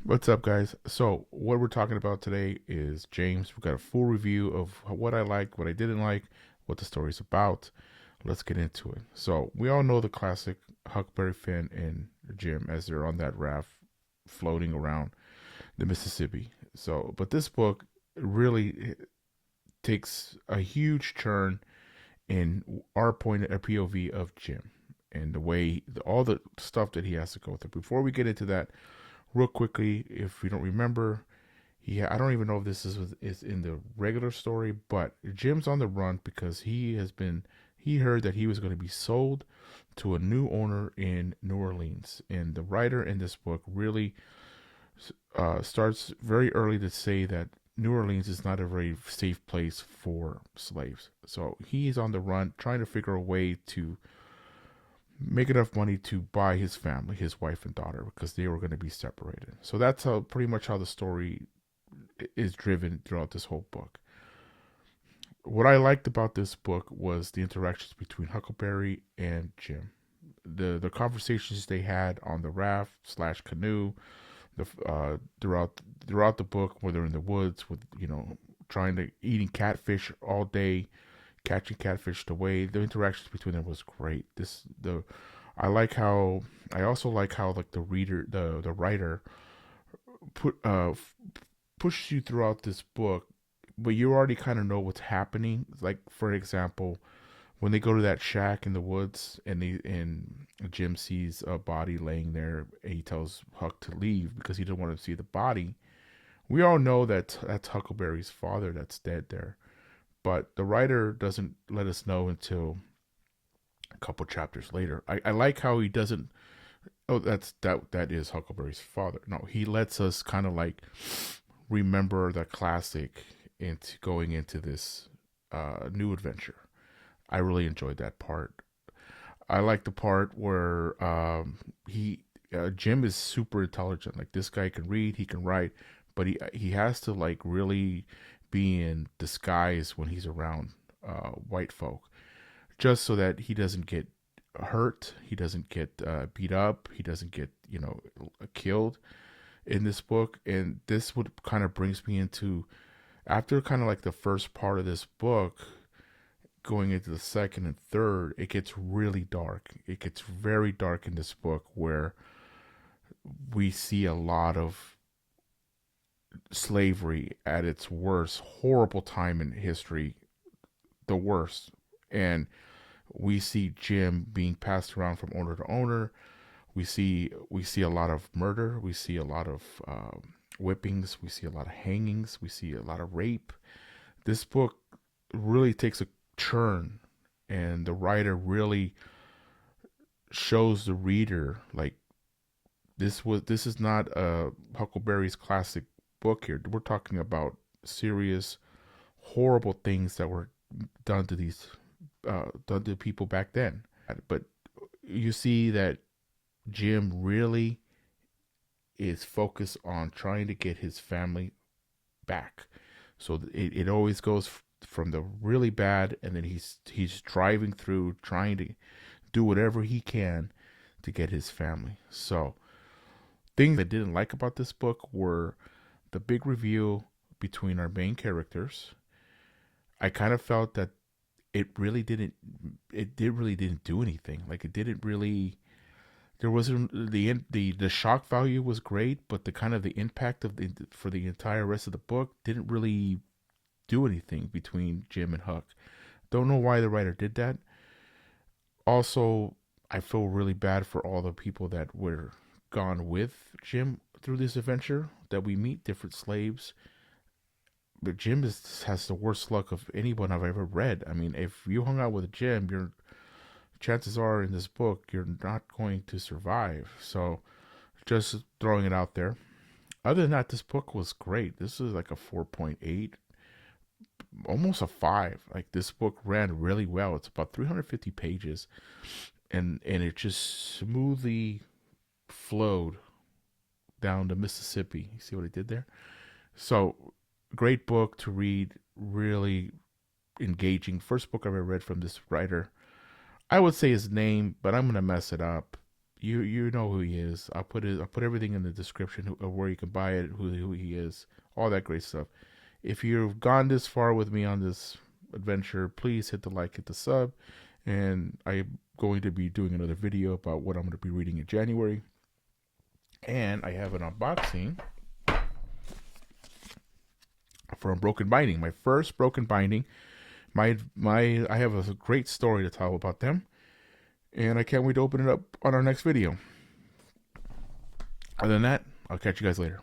What's up, guys? So, what we're talking about today is James. We've got a full review of what I like, what I didn't like, what the story's about. Let's get into it. So, we all know the classic Huckberry Finn and Jim as they're on that raft floating around the Mississippi. So, but this book really takes a huge turn in our point, a POV of Jim and the way, all the stuff that he has to go through. Before we get into that, real quickly, if you don't remember, I don't even know if this is in the regular story, but Jim's on the run because he heard that he was going to be sold to a new owner in New Orleans, and the writer in this book really starts very early to say that New Orleans is not a very safe place for slaves. So he's on the run, trying to figure a way to make enough money to buy his family, his wife and daughter, because they were going to be separated. So that's how pretty much how the story is driven throughout this whole book. What I liked about this book was the interactions between Huckleberry and Jim. The conversations they had on the raft slash canoe, throughout the book, where they're in the woods with trying to eating catfish all day, catching catfish away. The interactions between them was great. I also like how like the writer put pushes you throughout this book, but you already kind of know what's happening. Like for example, when they go to that shack in the woods and Jim sees a body laying there, and he tells Huck to leave because he didn't want to see the body. We all know that that's Huckleberry's father that's dead there, but the writer doesn't let us know until a couple chapters later. I like how he doesn't. Oh, that is Huckleberry's father. No, he lets us kind of like remember the classic into going into this new adventure. I really enjoyed that part. I like the part where he Jim is super intelligent. Like this guy can read, he can write, but he has to like really be in disguise when he's around white folk, just so that he doesn't get hurt, he doesn't get beat up, he doesn't get killed in this book. And this would kind of brings me into after kind of like the first part of this book, going into the second and third, it gets really dark. It gets very dark in this book where we see a lot of slavery at its worst, horrible time in history, the worst. And we see Jim being passed around from owner to owner. We see a lot of murder. We see a lot of whippings. We see a lot of hangings. We see a lot of rape. This book really takes a turn, and the writer really shows the reader like this is not Huckleberry's classic book here. We're talking about serious, horrible things that were done to these done to people back then. But you see that Jim really is focused on trying to get his family back. So it always goes from the really bad, and then he's driving through trying to do whatever he can to get his family. So things I didn't like about this book were the big reveal between our main characters. I kind of felt that it really didn't do anything. Like it didn't really there wasn't the shock value was great, but the kind of the impact of the for the entire rest of the book didn't really do anything between Jim and Huck. Don't know why the writer did that. Also, I feel really bad for all the people that were gone with Jim through this adventure. That we meet different slaves, but has the worst luck of anyone I've ever read. I mean, if you hung out with Jim, your chances are in this book you're not going to survive. So, just throwing it out there. Other than that, this book was great. This is like a 4.8, almost a 5. Like this book ran really well. It's about 350 pages, and it just smoothly flowed down the Mississippi. You see what I did there? So, great book to read. Really engaging. First book I ever read from this writer. I would say his name, but I'm gonna mess it up. You know who he is. I'll put everything in the description of where you can buy it, who he is, all that great stuff. If you've gone this far with me on this adventure, please hit the like, hit the sub, and I'm going to be doing another video about what I'm going to be reading in January. And I have an unboxing from Broken Binding, my first Broken Binding. I have a great story to tell about them, and I can't wait to open it up on our next video. Other than that, I'll catch you guys later.